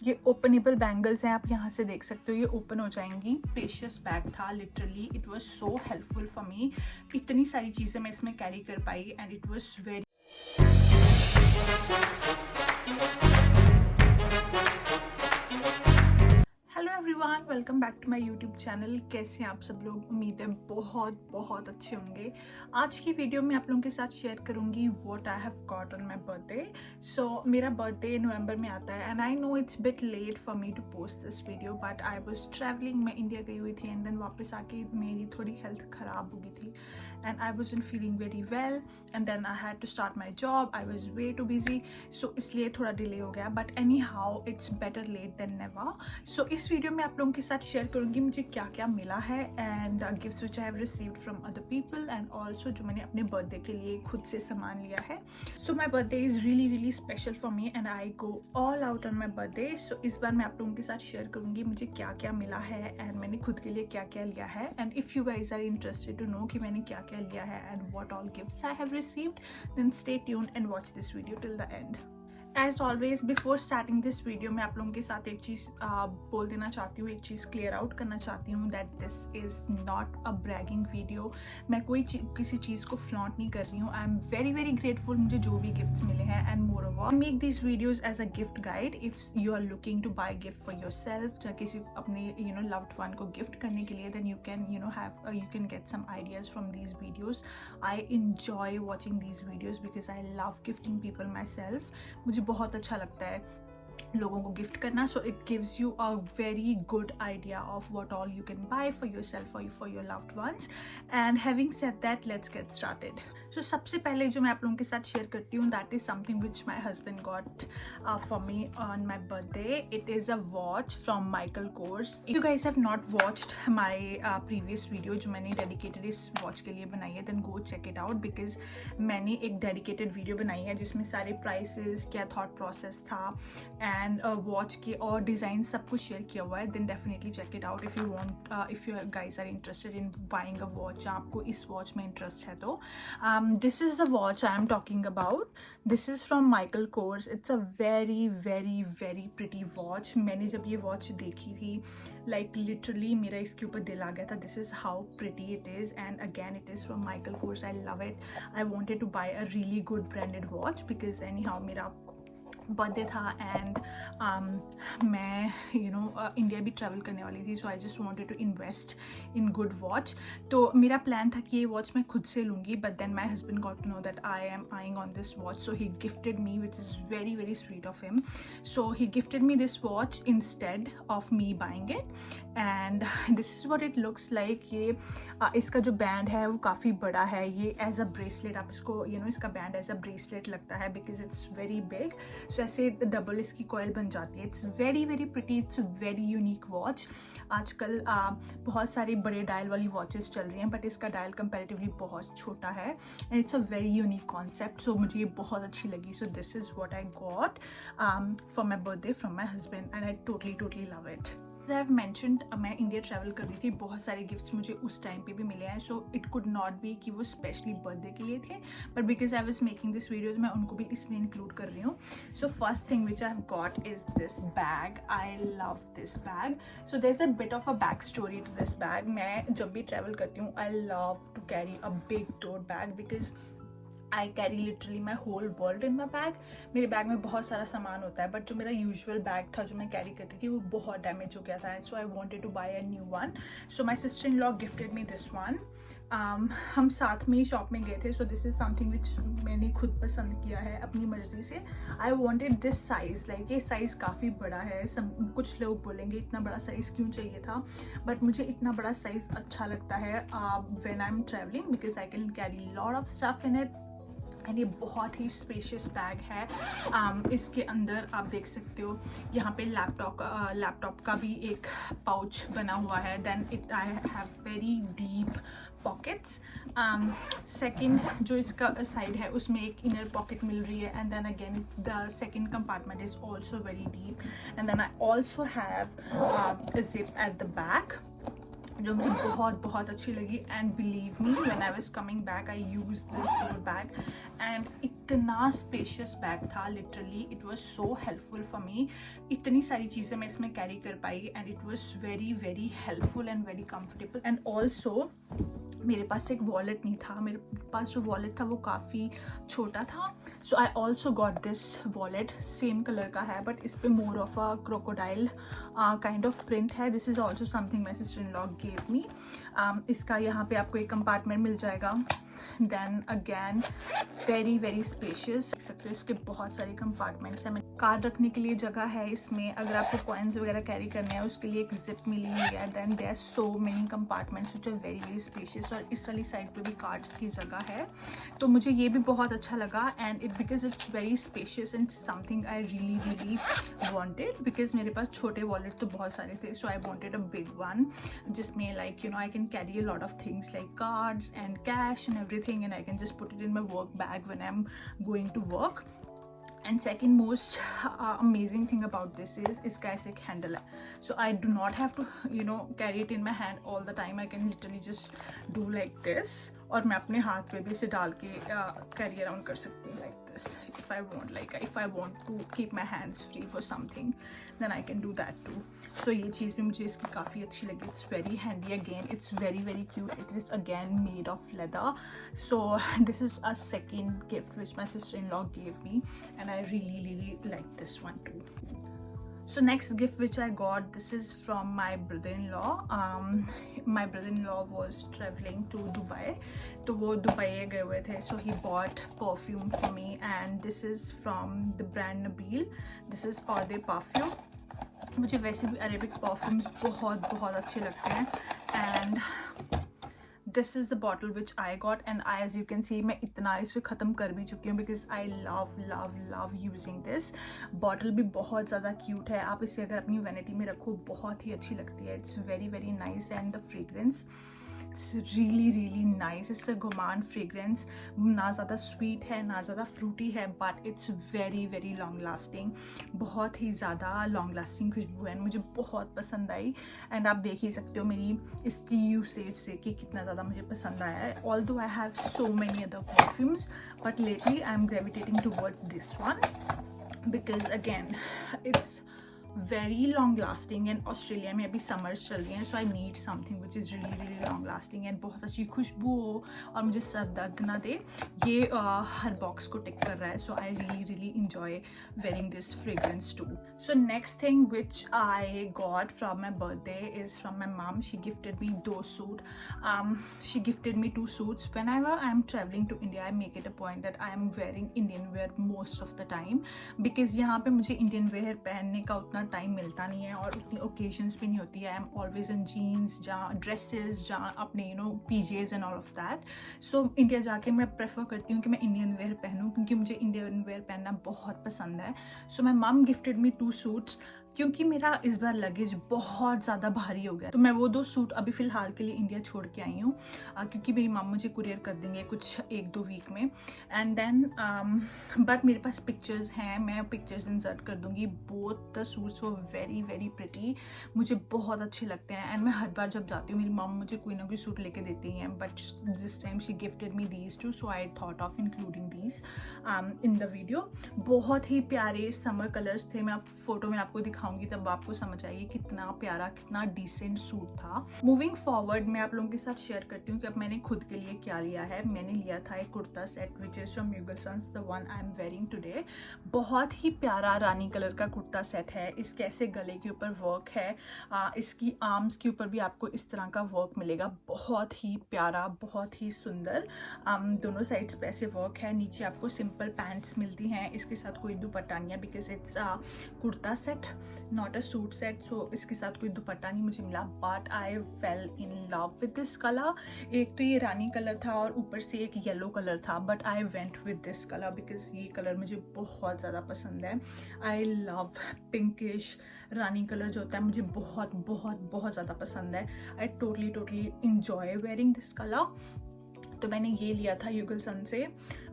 ये openable bangles हैं, आप यहाँ से देख सकते हो, ये ओपन हो जाएंगी। स्पेशियस बैग था literally, it was so helpful for me. इतनी सारी चीज़ें मैं इसमें कैरी कर पाई and it was very. Hello everyone, welcome back to my YouTube channel. कैसे हैं आप सब लोग? उम्मीद है बहुत बहुत अच्छे होंगे। आज की वीडियो में आप लोगों के साथ शेयर करूंगी what I have got on my birthday. So मेरा बर्थडे नवंबर में आता है and I know it's bit late for me to post this video, but I was travelling. मैं इंडिया गई हुई थी एंड देन वापस आके मेरी थोड़ी हेल्थ ख़राब हो गई थी and I wasn't feeling very well and then I had to start my job. I was way too busy, so इसलिए थोड़ा डिले हो गया, but anyhow it's better late than never. So इस video में आप लोगों के साथ शेयर करूंगी मुझे क्या क्या मिला है and gifts which I have received from other people and also जो मैंने अपने बर्थडे के लिए खुद से सामान लिया है। So my birthday is really special for me and I go all out on my birthday. So इस बार मैं आप लोगों के साथ शेयर करूंगी मुझे क्या क्या मिला है एंड मैंने खुद के लिए क्या क्या लिया है। And if you guys are interested to know कि मैंने क्या क्या लिया है and what all gifts I have received, then stay tuned and watch this video till the end. As always, before starting this video, मैं आप लोगों के साथ एक चीज़ बोल देना चाहती हूँ, एक चीज़ क्लियर आउट करना चाहती हूँ that this is not a bragging video. मैं कोई किसी चीज़ को फ्लॉन्ट नहीं कर रही हूँ। आई एम वेरी ग्रेटफुल मुझे जो भी गिफ्ट्स मिले हैं and moreover make this videos as a gift guide. If you are looking to buy gift for yourself, या किसी अपने लव्ड वन को गिफ्ट करने के लिए, then you can get some ideas from these videos. I enjoy watching these videos because I love gifting people myself. मुझे बहुत अच्छा लगता है लोगों को गिफ्ट करना। So it gives you a very good idea of what all you can buy for yourself और for your loved ones. And having said that, let's get started. So सबसे पहले जो मैं आप लोगों के साथ शेयर करती हूँ that is something which my husband got for me on my birthday. It is a watch from Michael Kors. If you guys have not watched my previous video जो मैंने डेडिकेटेड इस वॉच के लिए बनाई है, then go check it out because मैंने एक dedicated video बनाई है जिसमें सारे प्राइसेस, क्या थॉट प्रोसेस था एंड वॉच के और डिज़ाइन सब कुछ शेयर किया हुआ है। Then definitely check it out if you want, if you guys are interested in buying a watch, आपको इस वॉच में इंटरेस्ट है तो। This is the watch I am talking about. This is from Michael Kors. It's a very pretty watch. मैंने जब ये watch देखी थी लाइक लिटरली मेरा इसके ऊपर दिल आ गया था। This is how pretty it is and again it is from Michael Kors. I love it. I wanted to buy a really good branded watch because anyhow मेरा बर्थडे था and मैं इंडिया भी travel करने वाली थी, so I just wanted to invest in good watch. तो मेरा plan था कि ये वॉच मैं खुद से लूँगी, but then my husband got to know that I am eyeing on this watch, so he gifted me, which is very sweet of him. So he gifted me this watch instead of me buying it and this is what it looks like. ये इसका जो band है वो काफ़ी बड़ा है। ये as a bracelet, आप इसको इसका बैंड एज अ ब्रेसलेट लगता है बिकॉज इट्स वेरी बिग। सो ऐसे डबल इसकी कॉइल बन जाती है। It's very pretty, it's very unique watch. आजकल बहुत सारी बड़े डायल वाली वॉचेस चल रही हैं, बट इसका डायल कंपैरेटिवली बहुत छोटा है and it's a very unique concept. So मुझे ये बहुत अच्छी लगी। So this is what I got for my birthday from my husband and I totally love it. I have mentioned मैं इंडिया ट्रैवल कर रही थी, बहुत सारे गिफ्ट्स मुझे उस टाइम पे भी मिले हैं। So it could not be कि वो स्पेशली बर्थडे के लिए थे, but because I was making this videos मैं उनको भी इसमें इंक्लूड कर रही हूँ। So first thing which I have got is this bag. I love this bag. So there is a bit of a back story to this bag. मैं जब भी ट्रैवल करती हूँ I love to carry a big tote bag because I carry literally my whole world in my bag. मेरे bag में बहुत सारा सामान होता है, बट जो मेरा यूजुअल बैग था जो मैं कैरी करती थी वो बहुत डैमेज हो गया था। So I wanted to buy a new one. So my sister in law gifted me this one. हम साथ में ही शॉप में गए थे। So this is something which मैंने खुद पसंद किया है अपनी मर्जी से। I wanted this size, like ये साइज़ काफ़ी बड़ा है। कुछ लोग बोलेंगे इतना बड़ा साइज़ क्यों चाहिए था, बट मुझे इतना बड़ा साइज़ अच्छा लगता है when I am travelling because I can carry lot of stuff in it and ये बहुत ही स्पेशियस बैग है। इसके अंदर आप देख सकते हो यहाँ पे लैपटॉप का भी एक पाउच बना हुआ है। Then it I have very deep pockets. Second जो इसका साइड है उसमें एक इनर पॉकेट मिल रही है and then again the second compartment is also very deep and then I also have a zip at the back जो मुझे बहुत अच्छी लगी। And believe me when I was coming back I use this bag and इतना spacious bag था, literally it was so helpful for me. इतनी सारी चीज़ें मैं इसमें कैरी कर पाई and it was very very helpful and very comfortable. And also मेरे पास एक वॉलेट नहीं था, मेरे पास जो वॉलेट था वो काफ़ी छोटा था. So I also got this wallet, same colour का है बट इस पर more of a crocodile kind of print है. This is also something my sister in law gave me. इसका यहाँ पे आपको एक कंपार्टमेंट मिल जाएगा. Then again very very spacious, देख सकते हो इसके बहुत सारे कंपार्टमेंट्स हैं. कार्ड रखने के लिए जगह है इसमें. अगर आपको कॉइन्स वगैरह कैरी करने हैं उसके लिए एक जिप मिली हुई है. Then there are so many compartments which are very very spacious. और इस वाली साइड पे भी कार्ड्स की जगह है, तो मुझे ये भी बहुत अच्छा लगा. And it because it's very spacious and something I really really wanted, because मेरे पास छोटे वॉलेट तो बहुत सारे थे. So I wanted a big one जिसमें like you know I can carry a lot of things like cards and cash and everything, and I can just put it in my work bag when I am going to work. And second most amazing thing about this is इसका ऐसे एक handle है, so I do not have to carry it in my hand all the time. I can literally just do like this, और मैं अपने हाथ पे भी इसे डाल के कैरी अराउंड कर सकती हूँ like this if I want. Like if I want to keep my hands free for something then I can do that too. So ये चीज़ भी मुझे इसकी काफ़ी अच्छी लगी. It's very handy. Again it's very very cute. It is again made of leather. So this is a second gift which my sister-in-law gave me and I really really like this one too. So next gift which I got, this is from my brother-in-law. My brother-in-law was traveling to Dubai, तो वो Dubai गए हुए थे. So he bought perfume for me and this is from the brand Nabil. This is Eau de Parfum. मुझे वैसे भी Arabic perfumes बहुत बहुत अच्छे लगते हैं. And this is the bottle which I got and I as you can see मैं इतना इसे ख़त्म कर भी चुकी हूँ because I love love love using this. Bottle भी बहुत ज़्यादा क्यूट है. आप इसे अगर अपनी वैनिटी में रखो बहुत ही अच्छी लगती है. It's very very nice and the fragrance it's really really nice. It's a gourmand fragrance. ना ज़्यादा स्वीट है ना ज़्यादा फ्रूटी है but it's very very long lasting. बहुत ही ज़्यादा लॉन्ग लास्टिंग खुशबू है. मुझे बहुत पसंद आई एंड आप देख ही सकते हो मेरी इसकी यूसेज से कि कितना ज़्यादा मुझे पसंद आया है. Although I have so many other perfumes but lately I am gravitating towards this one because again it's very long lasting and Australia में अभी समर्स चल रही हैं. So I need something which is really really long lasting and बहुत अच्छी खुशबू हो और मुझे सर दर्द ना दे. ये हर बॉक्स को टिक कर रहा है. So I really really enjoy wearing this fragrance too. So next thing which I got from my birthday is from my mum. She gifted me 2 suit. She gifted me 2 suits. When I am travelling to India I make it a point that I am wearing Indian wear most of the time because यहाँ पे मुझे Indian wear पहनने का उतना time मिलता नहीं है और उतनी ओकेजन्स भी नहीं होती है. I am always in jeans, जहाँ ड्रेसेस, जहाँ अपने PJs and all of that. So India जाके मैं प्रेफर करती हूँ कि मैं इंडियन वेयर पहनूँ क्योंकि मुझे इंडियन वेयर पहनना बहुत पसंद है. सो माई मम गिफ्टेड मी 2 सूट्स क्योंकि मेरा इस बार लगेज बहुत ज़्यादा भारी हो गया. तो मैं वो 2 सूट अभी फ़िलहाल के लिए इंडिया छोड़ के आई हूँ क्योंकि मेरी मम मुझे कुरियर कर देंगे कुछ 1-2 वीक में. एंड देन बट मेरे पास पिक्चर्स हैं, मैं पिक्चर्स इंसर्ट कर दूँगी. बोथ द सूट्स वो वेरी वेरी प्रिटी, मुझे बहुत अच्छे लगते हैं. एंड मैं हर बार जब जाती हूँ मेरी मम मुझे कोई ना कोई सूट लेके देती हैं but this time she gifted me these 2 so I thought of including these in the video. बहुत ही प्यारे समर कलर्स थे. मैं आप फोटो में आपको दिखाऊंगी तब आपको समझ आएगी कितना प्यारा कितना डिसेंट सूट था. मूविंग फॉरवर्ड मैं आप लोगों के साथ शेयर करती हूँ कि अब मैंने खुद के लिए क्या लिया है. मैंने लिया था एक kurta set which is from Mughal Sons, the one I am wearing today. बहुत ही प्यारा रानी कलर का कुर्ता सेट है. इसके ऐसे गले के ऊपर वर्क है, इसकी आर्म्स के ऊपर भी आपको इस तरह का वर्क मिलेगा. बहुत ही प्यारा बहुत ही सुंदर. दोनों साइड्स पे ऐसे वर्क है. नीचे आपको सिंपल पैंट्स मिलती हैं. इसके साथ कोई दुपट्टा नहीं है because it's kurta set not a suit set. So इसके साथ कोई दुपट्टा नहीं मुझे मिला but I fell in love with this colour. एक तो ये रानी कलर था और ऊपर से एक येलो कलर था but I went with this colour because ये कलर मुझे बहुत ज़्यादा पसंद है. I love pinkish Rani colour जो होता है मुझे बहुत बहुत बहुत ज़्यादा पसंद है. I totally enjoy wearing this colour. तो मैंने ये लिया था युगल सन से।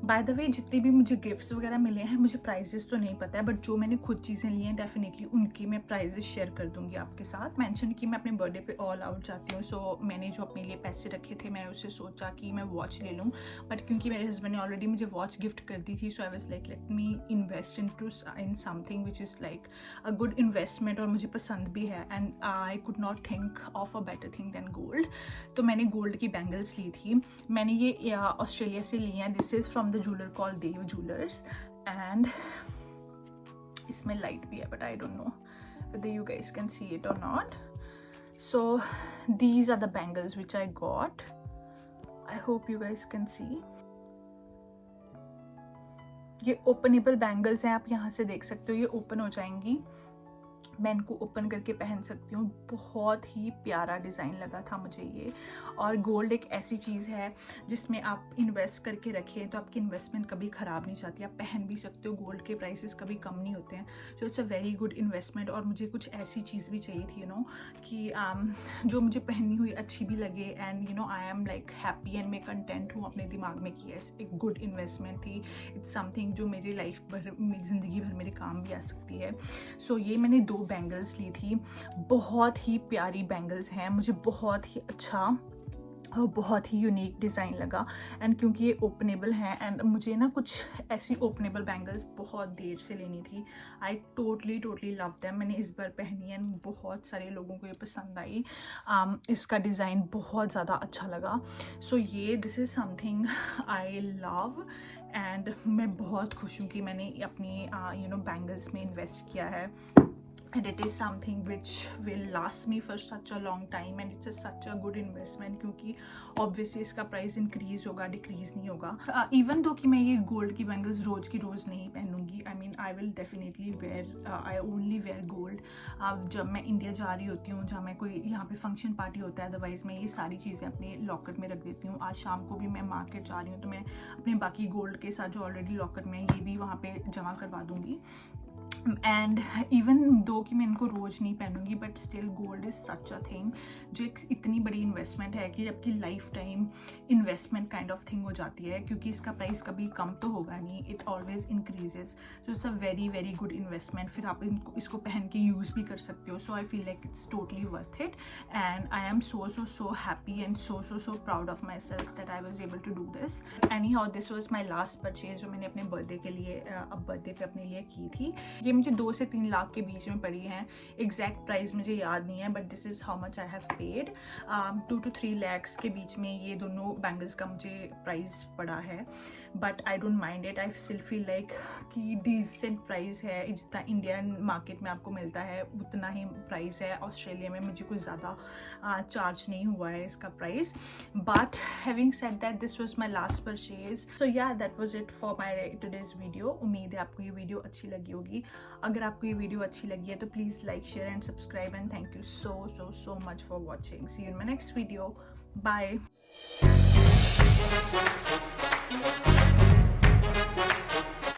बाय द वे जितने भी मुझे गिफ्ट्स वगैरह मिले हैं मुझे प्राइजेस तो नहीं पता है, बट जो मैंने खुद चीज़ें ली हैं डेफिनेटली उनकी मैं प्राइजेस शेयर कर दूंगी आपके साथ। मेंशन कि मैं अपने बर्थडे पे ऑल आउट जाती हूँ, सो मैंने जो अपने लिए पैसे रखे थे मैं उससे सोचा कि मैं वॉच ले लूँ, बट क्योंकि मेरे हस्बैंड ने ऑलरेडी मुझे वॉच गिफ्ट कर दी थी, so I was like let me invest in something which is like a good investment और मुझे पसंद भी है, and I could not think of a better thing than gold. तो मैंने गोल्ड की बैंगल्स ली थी। मैंने ये ऑस्ट्रेलिया से ली हैं। This is from the jeweller called Dev Jewellers, and इसमें लाइट भी है but I don't know whether you guys can see it or not. So these are the bangles which I got. I hope you guys can see. ये openable bangles हैं, आप यहाँ से देख सकते हो, ये ओपन हो जाएंगी। मैं इनको ओपन करके पहन सकती हूँ। बहुत ही प्यारा डिज़ाइन लगा था मुझे ये। और गोल्ड एक ऐसी चीज़ है जिसमें आप इन्वेस्ट करके रखें तो आपकी इन्वेस्टमेंट कभी ख़राब नहीं जाती, आप पहन भी सकते हो। गोल्ड के प्राइसेस कभी कम नहीं होते हैं, so it's a very good investment. और मुझे कुछ ऐसी चीज़ भी चाहिए थी कि जो मुझे पहनी हुई अच्छी भी लगे, and I am like happy and मैं कंटेंट हूँ अपने दिमाग में कि यस एक गुड इन्वेस्टमेंट थी। इट्स समथिंग जो मेरी लाइफ भर, मेरी ज़िंदगी भर मेरे काम भी आ सकती है। सो ये मैंने 2 बैंगल्स ली थी। बहुत ही प्यारी बैंगल्स हैं, मुझे बहुत ही अच्छा और बहुत ही यूनिक डिज़ाइन लगा। एंड क्योंकि ये ओपनेबल हैं, एंड मुझे ना कुछ ऐसी ओपनेबल बैंगल्स बहुत देर से लेनी थी। आई टोटली लव दैम। मैंने इस बार पहनी है, बहुत सारे लोगों को ये पसंद आई। इसका डिज़ाइन बहुत ज़्यादा अच्छा लगा। सो ये this is something I love, and मैं बहुत खुश हूँ कि मैंने अपनी बैंगल्स में इन्वेस्ट किया है। And it is something which will last me for such a long time, and it's such a good investment क्योंकि obviously इसका प्राइस इंक्रीज होगा, डिक्रीज नहीं होगा। इवन दो कि मैं ये गोल्ड की बैंगल्स रोज़ की रोज़ नहीं पहनूंगी, I mean I will definitely wear, I only wear gold जब मैं इंडिया जा रही होती हूँ, जहाँ मैं कोई यहाँ पे फंक्शन पार्टी होता है। अदरवाइज़ मैं ये सारी चीज़ें अपने लॉकर में रख देती हूँ। आज शाम को भी मैं मार्केट जा रही हूँ तो मैं अपने बाकी गोल्ड के साथ जो ऑलरेडी लॉकर में ये भी वहाँ पे जमा करवा दूँगी। एंड इवन दो कि मैं इनको रोज़ नहीं पहनूंगी, but still gold is such a thing जो एक इतनी बड़ी इन्वेस्टमेंट है कि आपकी lifetime investment kind of thing हो जाती है, क्योंकि इसका प्राइस कभी कम तो होगा नहीं, it always increases. So it's a very good investment. फिर आप इसको पहन के यूज़ भी कर सकते हो। So I feel like it's totally worth it, and I am so happy and so proud of myself that I was able to do this. Anyhow this was my last purchase जो मैंने अपने birthday के लिए birthday पे अपने लिए की थी। ये मुझे 2 से 3 लाख के बीच में पड़ी हैं। एग्जैक्ट प्राइस मुझे याद नहीं है, but this is how much I have paid. 2 to 3 lakhs के बीच में ये दोनों बैंगल्स का मुझे प्राइस पड़ा है, but I don't mind it. I still feel like कि डिसेंट प्राइस है। जितना इंडियन मार्केट में आपको मिलता है उतना ही प्राइस है। ऑस्ट्रेलिया में मुझे कुछ ज़्यादा चार्ज नहीं हुआ है इसका price. But having said that this was my last purchase. So yeah that was it for my today's video. उम्मीद है आपको ये वीडियो अच्छी लगी होगी। अगर आपको ये वीडियो अच्छी लगी है तो please like, share and subscribe, and thank you so much for watching. See you in my next video. Bye.